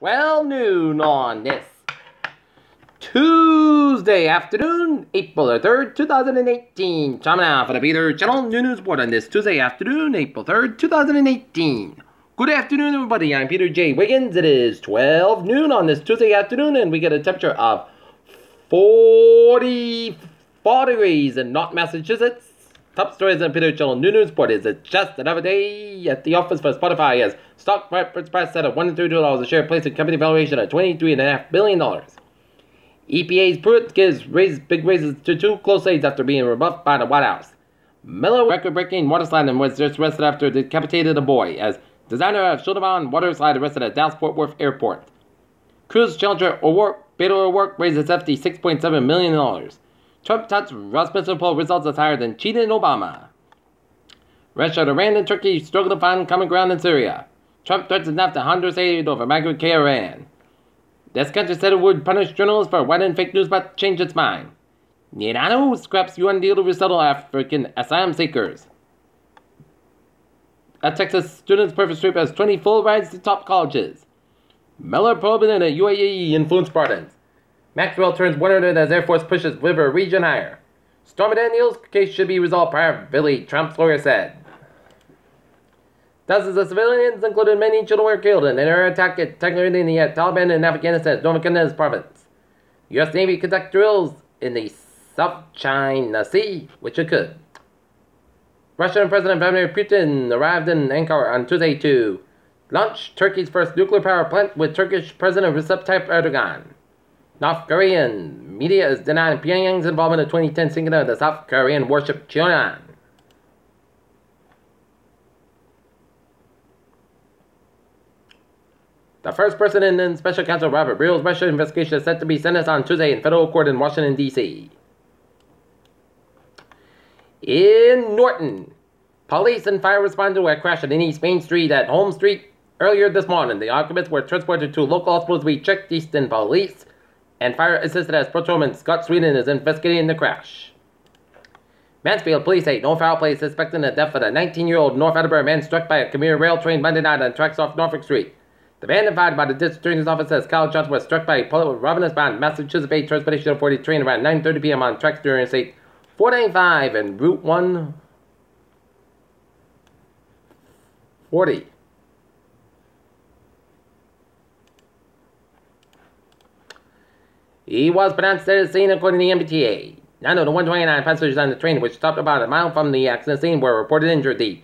12 noon on this Tuesday afternoon, April the 3rd, 2018. Time now for the Peter Channel News Report on this Tuesday afternoon, April 3rd, 2018. Good afternoon, everybody. I'm Peter J. Wiggins. It is 12 noon on this Tuesday afternoon, and we get a temperature of 44 degrees in North Massachusetts. Top stories on Peter Channel News Report is it's just another day at the office for Spotify as stock price set at $132 a share, placing company valuation at $23.5 billion. EPA's Pruitt gives big raises to two close aides after being rebuffed by the White House. Miller record-breaking water slide and was just arrested after decapitated a boy as designer of shoulder-bound water slide arrested at Dallas-Fort Worth Airport. Cruise Challenger Beto O'Rourke raises hefty $6.7 million. Trump touts Rasmussen poll results as higher than cheating Obama. Russia, Iran, and Turkey struggle to find common ground in Syria. Trump threatens NAFTA Honduras aid over migrant Iran. This country said it would punish journalists for writing fake news but changed its mind. Netanyahu scraps UN deal to resettle African asylum seekers. A Texas student's perfect trip has 20 full rides to top colleges. Miller probing in a UAE influence Spartans. Maxwell turns 100 as Air Force pushes river region higher. Stormy Daniels' case should be resolved privately, Trump's lawyer said. Dozens of civilians, including many children, were killed in an air attack at Taliban in Afghanistan's Northern Kunduz province. U.S. Navy conduct drills in the South China Sea, which it could. Russian President Vladimir Putin arrived in Ankara on Tuesday to launch Turkey's first nuclear power plant with Turkish President Recep Tayyip Erdogan. North Korean media is denying Pyongyang's involvement in the 2010 sinking of the South Korean warship Cheonan. The first person in Special Counsel Robert Mueller's Russia investigation is set to be sentenced on Tuesday in federal court in Washington, D.C. In Norton, police and fire responded to a crash at East Main Street at Holme Street earlier this morning. The occupants were transported to local hospitals to be checked. Easton Police and fire assisted as patrolman Scott Sweden is investigating the crash. Mansfield police say no foul play suspecting the death of the 19-year-old North Attleboro man struck by a commuter rail train Monday night on tracks off Norfolk Street. The man identified by the district attorney's office says Kyle Johnson was struck by a bullet with Robinson-bound Massachusetts Bay Transportation Authority train around 9:30 p.m. on tracks during Interstate 495 and Route 140. He was pronounced dead at the scene according to the MBTA. None of the 129 passengers on the train, which stopped about a mile from the accident scene, were reported injured. The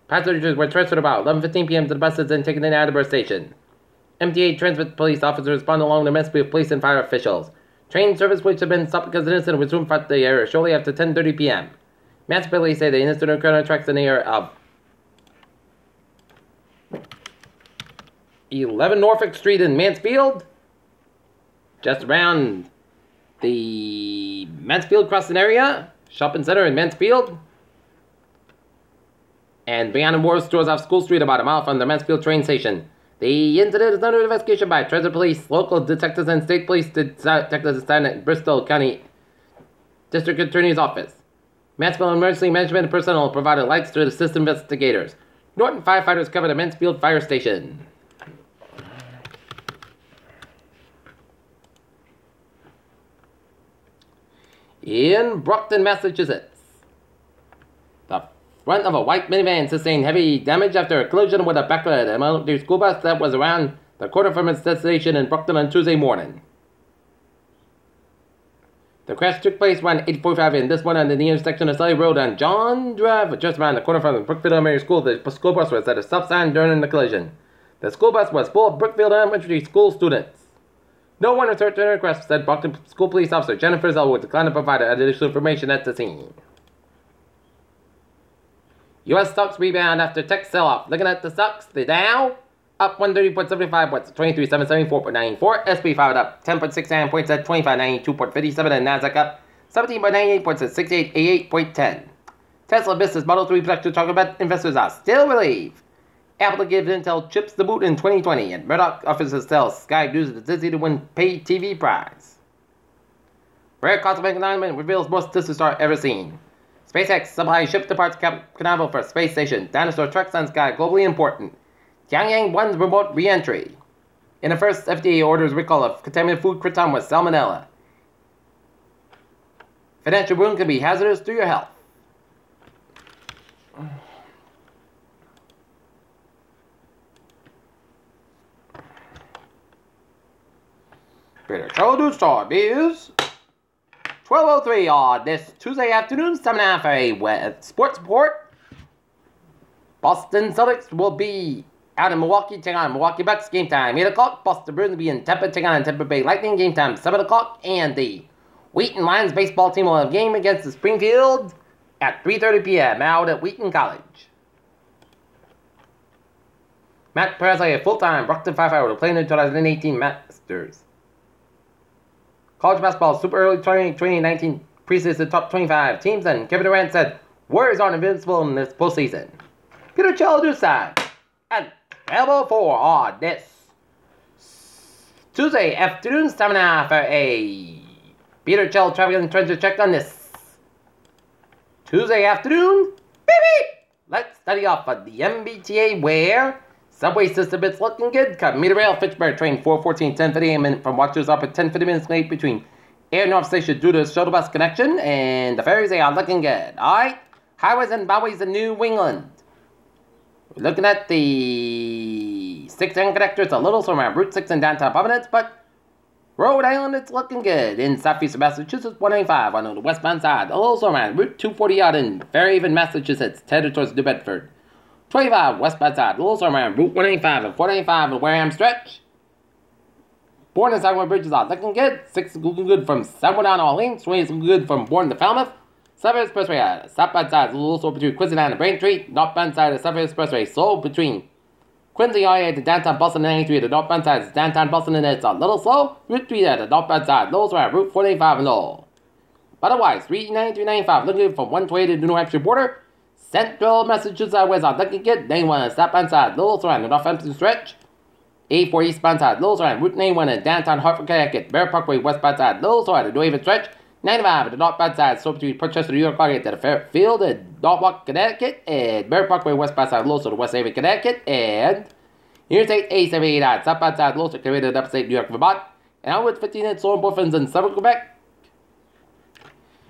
passengers were transferred about 11:15 p.m. to the buses and taken to the Attleboro station. MTA Transit Police officers responded along with Mansfield police and fire officials. Train service which had been stopped because the incident resumed from the area shortly after 10:30 p.m. Mansfield police say the incident occurred on tracks in the area of 11 Norfolk Street in Mansfield, just around the Mansfield Crossing area, shopping center in Mansfield, and beyond War stores off School Street about a mile from the Mansfield train station. The incident is under investigation by Transit Police, local detectives, and state police detectives assigned at Bristol County District Attorney's Office. Mansfield Emergency Management personnel provided lights to assist investigators. Norton firefighters covered the Mansfield Fire Station. In Brockton, Massachusetts, the front of a white minivan sustained heavy damage after a collision with a backlit elementary school bus that was around the corner from its destination in Brockton on Tuesday morning. The crash took place around 8:45 in this morning at the intersection of Sully Road and John Drive, just around the corner from the Brookfield Elementary School. The school bus was at a stop sign during the collision. The school bus was full of Brookfield Elementary School students. No one was hurt during the crash, said Brockton School Police Officer Jennifer Zellwood, declined to provide additional information at the scene. U.S. stocks rebound after tech sell-off. Looking at the stocks, the Dow up 130.75 points, 23,774.94. SP 5 up 10.69 points at 2592.57, and Nasdaq up 17.98 points at 6888.10. Tesla Business Model 3 production talking about investors are still relieved. Apple gives Intel chips the boot in 2020, and Murdoch offices tells Sky News it's easy to win paid TV prize. Rare cosmic alignment reveals most distant star ever seen. SpaceX supplies ship to parts Canaveral for space station. Dinosaur treks on sky globally important. Pyongyang 1's remote re-entry. In the first FDA orders recall of contaminated food krypton with salmonella. Financial ruin can be hazardous to your health. Peter Charles time is 12:03 on this Tuesday afternoon, 7:30 for a sports report. Boston Celtics will be out in Milwaukee, taking on Milwaukee Bucks, game time 8 o'clock. Boston Bruins will be in Tampa, taking on Tampa Bay Lightning, game time 7 o'clock. And the Wheaton Lions baseball team will have a game against the Springfield at 3:30 p.m. out at Wheaton College. Matt Presley, a full-time Brockton firefighter, will play in the 2018 Masters. College basketball Super Early 2019 preseason the top 25 teams, and Kevin Durant said Warriors aren't invincible in this postseason. Peter Childers time at 12:04 on this Tuesday afternoon, 7:30 for a Peter Chell traffic and treasure check on this Tuesday afternoon. Beep beep. Let's study off of the MBTA where subway system is looking good. Commuter rail Fitchburg train 414 10:50 a.m. from Watchers up at 10:50 minutes late between Air North Station due to shuttle bus connection, and the ferries they are looking good. Alright, highways and byways in New England. We're looking at the 6N connectors a little slow around Route 6 in downtown Providence, but Rhode Island, it's looking good. In southeastern Massachusetts, 185 on the westbound side. A little slow around Route 240 out in Fairhaven, Massachusetts, headed towards New Bedford. 25 westbound side. A little slow around Route 185 and 495 in Wareham Stretch. Bourne and Southwood bridges are looking good. 6 is looking good from Southwood down Orleans. 20 is looking good from Bourne to Falmouth. Southern Expressway, southbound side is a little slow between Quincy and Braintree. Northbound side of Southern Expressway slow between Quincy all the way to downtown Boston and 93. The northbound side is downtown Boston and it's a little slow. Route 3 at the northbound side, little slow around Route 485 and all. But otherwise, 39395 looking good from 120 to the New Hampshire border. Central Massachusetts highways are looking good. 91 southbound side, little slow around the Northampton stretch. 84 eastbound side, little slow around Route 91 in downtown Hartford, Connecticut. Bear Parkway westbound side, little slow around the New Haven stretch. 95 at the northbound side, so between Portchester, New York, to the Fairfield and Norwalk, Connecticut, and Bear Parkway westbound side, Lowell, to West Haven, Connecticut, and Interstate A789, southbound side, Lowell, to upstate New York, Vermont, and onwards 15 at Sloan Orphans in southern Quebec.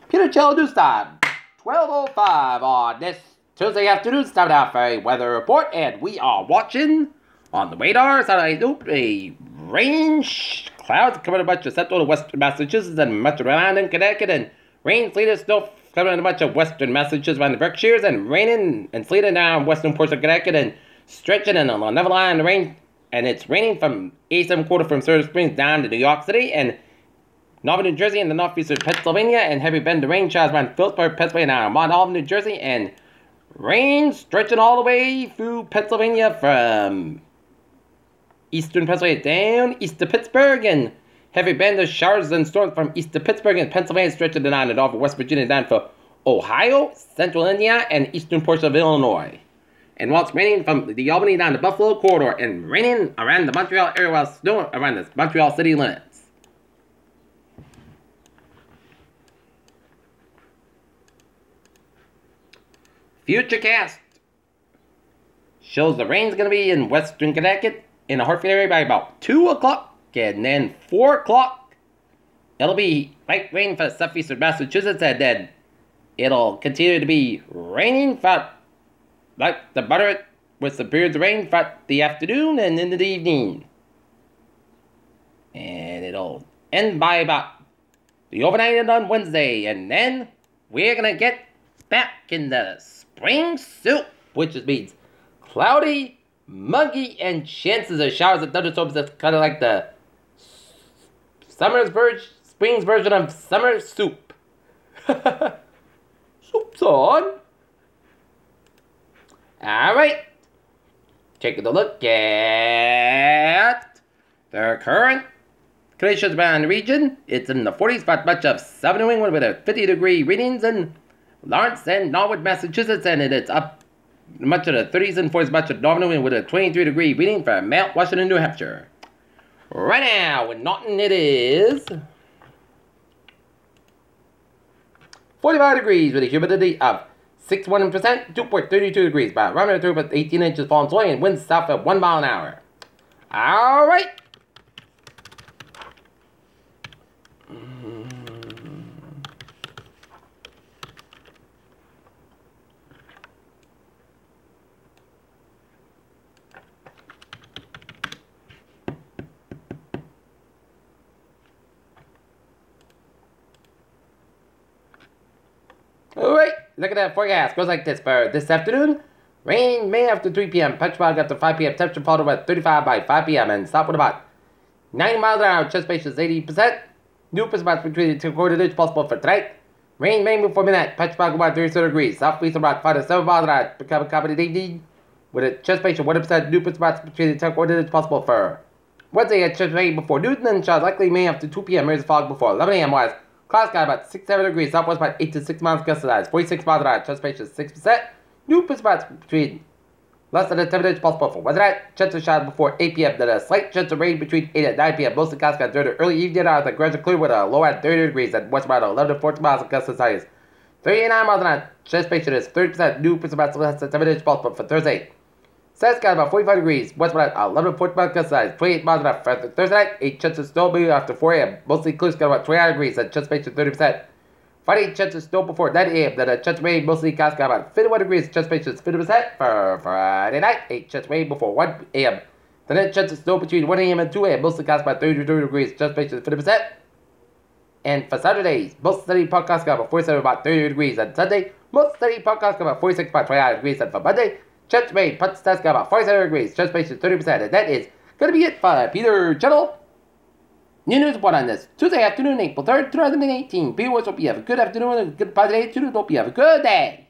Peter Chell News Time, 12:05 on this Tuesday afternoon, starting out for a weather report, and we are watching on the radar, a range. Clouds covering a bunch of central and western Massachusetts and much of Rhode Island and Connecticut, and rain, sleet, and snow covering a bunch of western Massachusetts around the Berkshires, and raining and sleeting down western portion of Connecticut, and stretching and on the Never Line, the rain, and it's raining from 87 from Silver Springs down to New York City, and northern New Jersey and the northeastern Pennsylvania, and heavy bend to rain showers around Phillipsburg, Pennsylvania, and Mount Albany, New Jersey, and rain stretching all the way through Pennsylvania from eastern Pennsylvania down east to Pittsburgh, and heavy band of showers and storms from east to Pittsburgh and Pennsylvania, stretching down and off of West Virginia down for Ohio, central Indiana, and eastern portion of Illinois. And while it's raining from the Albany down to Buffalo corridor, and raining around the Montreal area while snowing around the Montreal city limits. Futurecast shows the rain's going to be in western Connecticut in the Hartford area by about 2 o'clock, and then 4 o'clock, it'll be light rain for southeastern Massachusetts, and then it'll continue to be raining for, like the moderate with some periods of rain for the afternoon and into the evening. And it'll end by about the overnight on Wednesday, and then we're going to get back in the spring soup, which means cloudy, muggy, and chances of showers and thunderstorms. That's kind of like the spring's version of summer soup. Soup's on. Alright. Taking a look at the current conditions around the region. It's in the 40s, but much of southern New England with a 50-degree readings in Lawrence and Norwood, Massachusetts, and it's up much of the 30s and 40s, much of northern New England with a 23-degree reading for Mount Washington, New Hampshire. Right now, in Norton, it is 45 degrees with a humidity of 61%, 2.32 degrees, by barometer through with 18 inches falling soil, and winds south at 1 mile an hour. Alright, look at that forecast. Goes like this for this afternoon. Rain May after 3 p.m. Patch fog after 5 p.m. Temperature fall to about 35 by 5 p.m. and stop with about 90 miles an hour. Chest space is 80%. New spots between 2/4 inch possible for tonight. Rain may move for midnight. Patch fog about 37 degrees. Southwest about 5 to 7 miles an hour. Become a company evening with a chest space of 1%. New spots between 2/4 inch possible for Wednesday at chest rain before noon and showers likely May after 2 p.m. Here's fog before 11 a.m. Wise. Cloud sky about 6-7 degrees. Southwest about 8 to 6 miles gust size. 46 miles an hour. Chest space is 6%. New spots between less than a 10 inch possible for Wednesday night. Chance of showers before 8 p.m. Then a slight chance of rain between 8 and 9 p.m. Mostly clouds got during the early evening hours. The gradually clear with a low at 30 degrees and west about 11 to 14 miles of gust size. 39 miles an hour. Chance space is 30%. New spots less than 7 inch possible for Thursday. South sky about 45 degrees. West about 11 to 14 miles gust size. 28 miles an hour for Thursday night. 8 chances of snow maybe after 4 a.m. Mostly clear sky about 29 degrees and chance space is 30%. Friday, chance of snow before 9 a.m. Then a chance of rain, mostly clouds sky about 51 degrees. Chance space is 50% for Friday night. 8 chance of rain before 1 a.m. Then a chance of snow between 1 a.m. and 2 a.m. Mostly clouds about 30 degrees. Chance space is 50%. And for Saturdays, most sunny podcast sky about 47 about 30 degrees. And Sunday, most sunny podcast sky about 46 about 29 degrees. And for Monday, chance of rain, punch sky about 47 degrees. Chance space is 30%. And that is going to be it for Peter Channel. New news report on this Tuesday afternoon, April 3rd, 2018. Viewers, hope you have a good afternoon and a good day. Hope you have a good day.